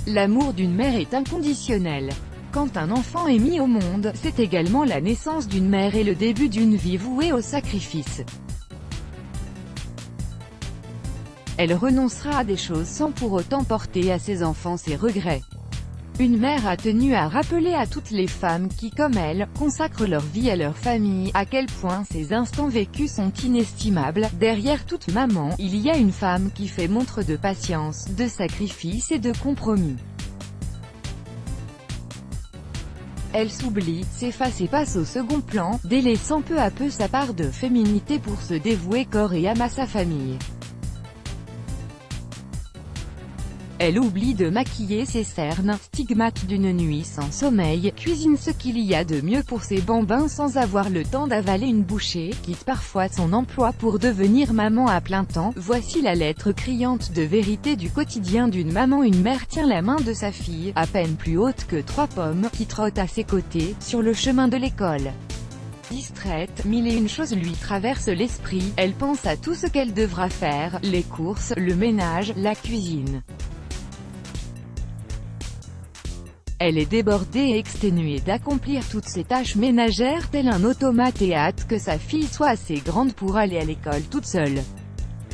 L'amour d'une mère est inconditionnel. Quand un enfant est mis au monde, c'est également la naissance d'une mère et le début d'une vie vouée au sacrifice. Elle renoncera à des choses sans pour autant porter à ses enfants ses regrets. Une mère a tenu à rappeler à toutes les femmes qui, comme elle, consacrent leur vie à leur famille, à quel point ces instants vécus sont inestimables. Derrière toute maman, il y a une femme qui fait montre de patience, de sacrifice et de compromis. Elle s'oublie, s'efface et passe au second plan, délaissant peu à peu sa part de féminité pour se dévouer corps et âme à sa famille. Elle oublie de maquiller ses cernes, stigmates d'une nuit sans sommeil, cuisine ce qu'il y a de mieux pour ses bambins sans avoir le temps d'avaler une bouchée, quitte parfois son emploi pour devenir maman à plein temps. Voici la lettre criante de vérité du quotidien d'une maman. Une mère tient la main de sa fille, à peine plus haute que 3 pommes, qui trotte à ses côtés, sur le chemin de l'école. Distraite, mille et une choses lui traversent l'esprit, elle pense à tout ce qu'elle devra faire, les courses, le ménage, la cuisine. Elle est débordée et exténuée d'accomplir toutes ses tâches ménagères tel un automate et a hâte que sa fille soit assez grande pour aller à l'école toute seule.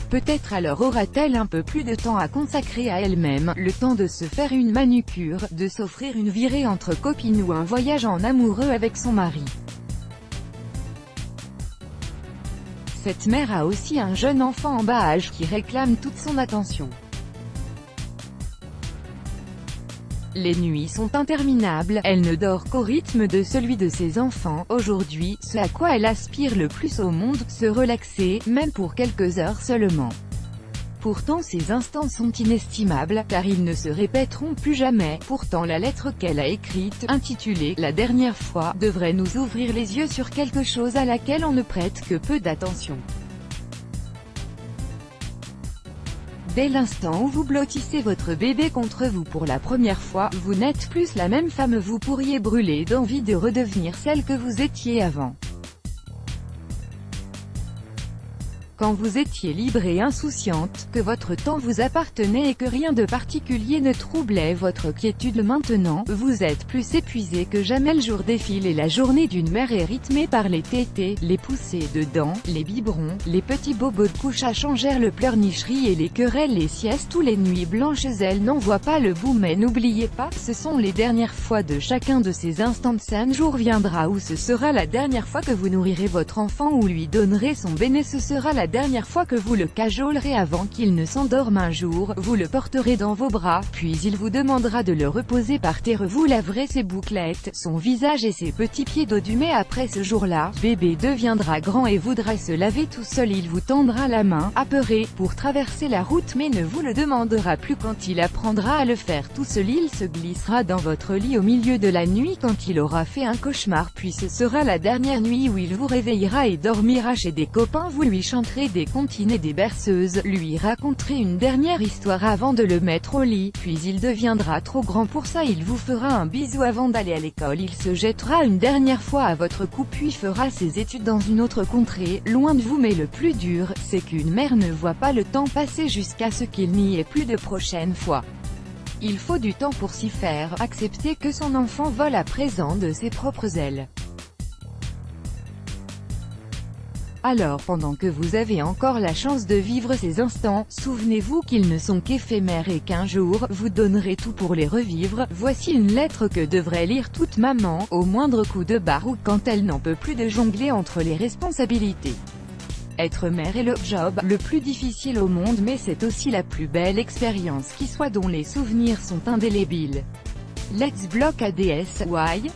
Peut-être alors aura-t-elle un peu plus de temps à consacrer à elle-même, le temps de se faire une manucure, de s'offrir une virée entre copines ou un voyage en amoureux avec son mari. Cette mère a aussi un jeune enfant en bas âge qui réclame toute son attention. Les nuits sont interminables, elle ne dort qu'au rythme de celui de ses enfants. Aujourd'hui, ce à quoi elle aspire le plus au monde, se relaxer, même pour quelques heures seulement. Pourtant ces instants sont inestimables, car ils ne se répéteront plus jamais. Pourtant la lettre qu'elle a écrite, intitulée « La dernière fois », devrait nous ouvrir les yeux sur quelque chose à laquelle on ne prête que peu d'attention. Dès l'instant où vous blottissez votre bébé contre vous pour la première fois, vous n'êtes plus la même femme, vous pourriez brûler d'envie de redevenir celle que vous étiez avant. Quand vous étiez libre et insouciante, que votre temps vous appartenait et que rien de particulier ne troublait votre quiétude. Maintenant, vous êtes plus épuisé que jamais. Le jour défile et la journée d'une mère est rythmée par les tétés, les poussées de dents, les biberons, les petits bobos de couche à changer, le pleurnicherie et les querelles, les siestes ou les nuits blanches. Elle n'en voit pas le bout, mais n'oubliez pas, ce sont les dernières fois de chacun de ces instants. Un jour viendra où ce sera la dernière fois que vous nourrirez votre enfant ou lui donnerez son béné. Ce sera la dernière fois que vous le cajolerez avant qu'il ne s'endorme. Un jour, vous le porterez dans vos bras, puis il vous demandera de le reposer par terre. Vous laverez ses bouclettes, son visage et ses petits pieds d'eau du mais après ce jour-là, bébé deviendra grand et voudra se laver tout seul. Il vous tendra la main, apeuré, pour traverser la route, mais ne vous le demandera plus. Quand il apprendra à le faire tout seul, il se glissera dans votre lit au milieu de la nuit quand il aura fait un cauchemar, puis ce sera la dernière nuit où il vous réveillera et dormira chez des copains. Vous lui chanterez des comptines et des berceuses, lui raconterez une dernière histoire avant de le mettre au lit, puis il deviendra trop grand pour ça. Il vous fera un bisou avant d'aller à l'école, il se jettera une dernière fois à votre cou, puis fera ses études dans une autre contrée, loin de vous. Mais le plus dur, c'est qu'une mère ne voit pas le temps passer jusqu'à ce qu'il n'y ait plus de prochaine fois. Il faut du temps pour s'y faire, accepter que son enfant vole à présent de ses propres ailes. Alors pendant que vous avez encore la chance de vivre ces instants, souvenez-vous qu'ils ne sont qu'éphémères et qu'un jour, vous donnerez tout pour les revivre. Voici une lettre que devrait lire toute maman, au moindre coup de barre ou quand elle n'en peut plus de jongler entre les responsabilités. Être mère est le job le plus difficile au monde, mais c'est aussi la plus belle expérience qui soit, dont les souvenirs sont indélébiles. Let's block ADS, why?